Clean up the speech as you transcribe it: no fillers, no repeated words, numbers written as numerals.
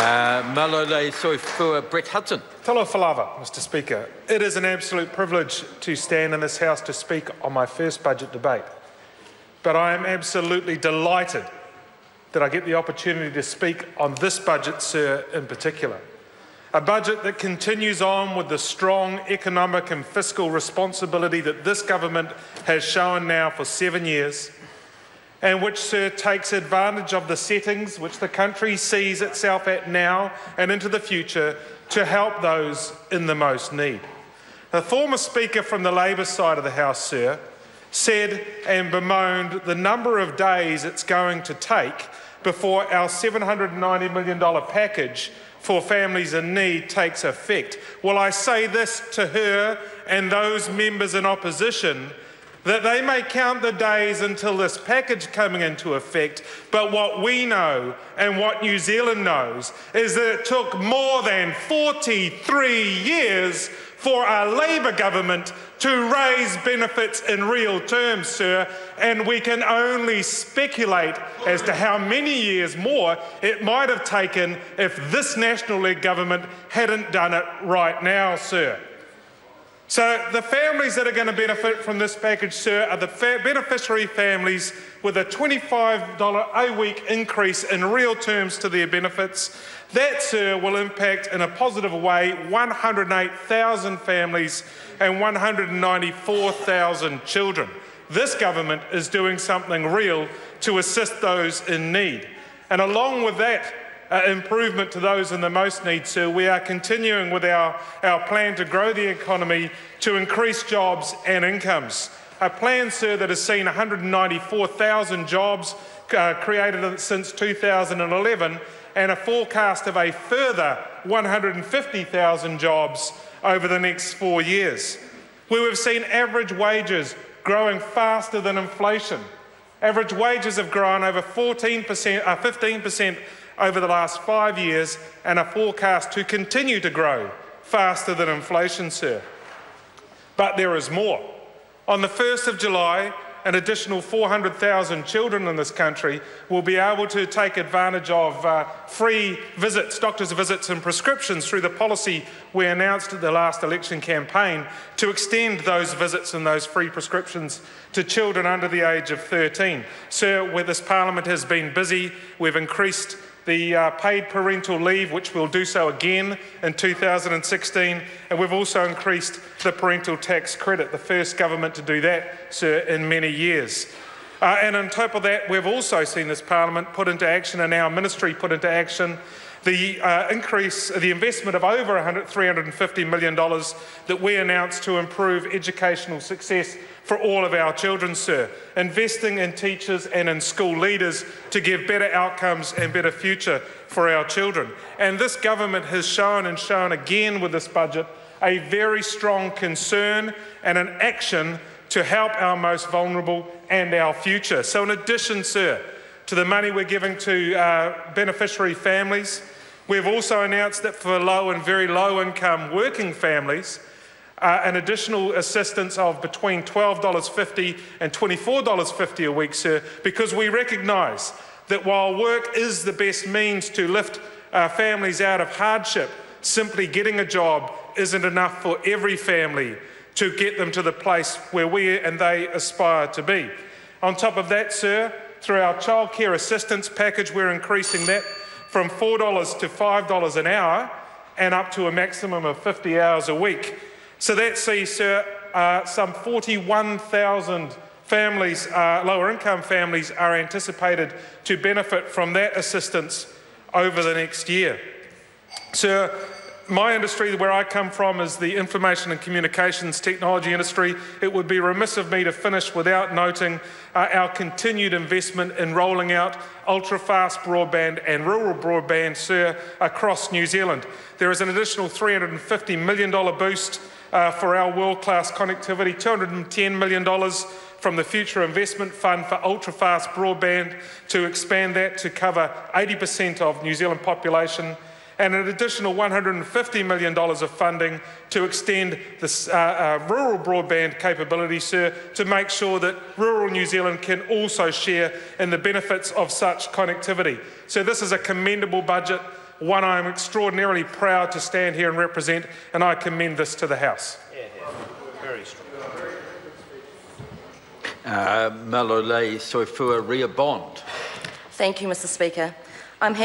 Malole Soifua Brett Hudson. Talo Falava, Mr Speaker. It is an absolute privilege to stand in this House to speak on my first budget debate. But I am absolutely delighted that I get the opportunity to speak on this budget, sir, in particular. A budget that continues on with the strong economic and fiscal responsibility that this government has shown now for 7 years, and which, sir, takes advantage of the settings which the country sees itself at now and into the future to help those in the most need. The former Speaker from the Labour side of the House, sir, said and bemoaned the number of days it's going to take before our $790 million package for families in need takes effect. Well, I say this to her and those members in opposition, that they may count the days until this package coming into effect, but what we know and what New Zealand knows is that it took more than 43 years for our Labour government to raise benefits in real terms, sir, and we can only speculate as to how many years more it might have taken if this National-led government hadn't done it right now, sir. So the families that are going to benefit from this package, sir, are the beneficiary families with a $25 a week increase in real terms to their benefits. That, sir, will impact in a positive way 108,000 families and 194,000 children. This government is doing something real to assist those in need. And along with that, improvement to those in the most need, sir, we are continuing with our plan to grow the economy, to increase jobs and incomes. A plan, sir, that has seen 194,000 jobs created since 2011 and a forecast of a further 150,000 jobs over the next 4 years. We've seen average wages growing faster than inflation. Average wages have grown over 15% over the last 5 years and are forecast to continue to grow faster than inflation, sir. But there is more. On the 1st of July, an additional 400,000 children in this country will be able to take advantage of free visits, doctor's visits and prescriptions through the policy we announced at the last election campaign to extend those visits and those free prescriptions to children under the age of 13. Sir, where this Parliament has been busy, we've increased the paid parental leave, which we'll do so again in 2016, and we've also increased the parental tax credit, the first government to do that, sir, in many years. And on top of that, we've also seen this Parliament put into action and our ministry put into action the investment of over $350 million that we announced to improve educational success for all of our children, sir. Investing in teachers and in school leaders to give better outcomes and better future for our children. And this government has shown again with this budget a very strong concern and an action to help our most vulnerable and our future. So in addition, sir, to the money we're giving to beneficiary families, we've also announced that for low and very low income working families, an additional assistance of between $12.50 and $24.50 a week, sir, because we recognise that while work is the best means to lift families out of hardship, simply getting a job isn't enough for every family to get them to the place where we and they aspire to be. On top of that, sir, through our childcare assistance package, we're increasing that from $4 to $5 an hour and up to a maximum of 50 hours a week. So that sees, sir, some 41,000 families, lower income families, are anticipated to benefit from that assistance over the next year. Sir, my industry, where I come from, is the information and communications technology industry. It would be remiss of me to finish without noting our continued investment in rolling out ultra-fast broadband and rural broadband, sir, across New Zealand. There is an additional $350 million boost for our world-class connectivity, $210 million from the Future Investment Fund for ultra-fast broadband to expand that to cover 80% of New Zealand population, and an additional $150 million of funding to extend this rural broadband capability, sir, to make sure that rural New Zealand can also share in the benefits of such connectivity. So this is a commendable budget one I am extraordinarily proud to stand here and represent, and I commend this to the House. Very strong. Malolei Soifua Ria Bond. Thank you, Mr. Speaker. I'm happy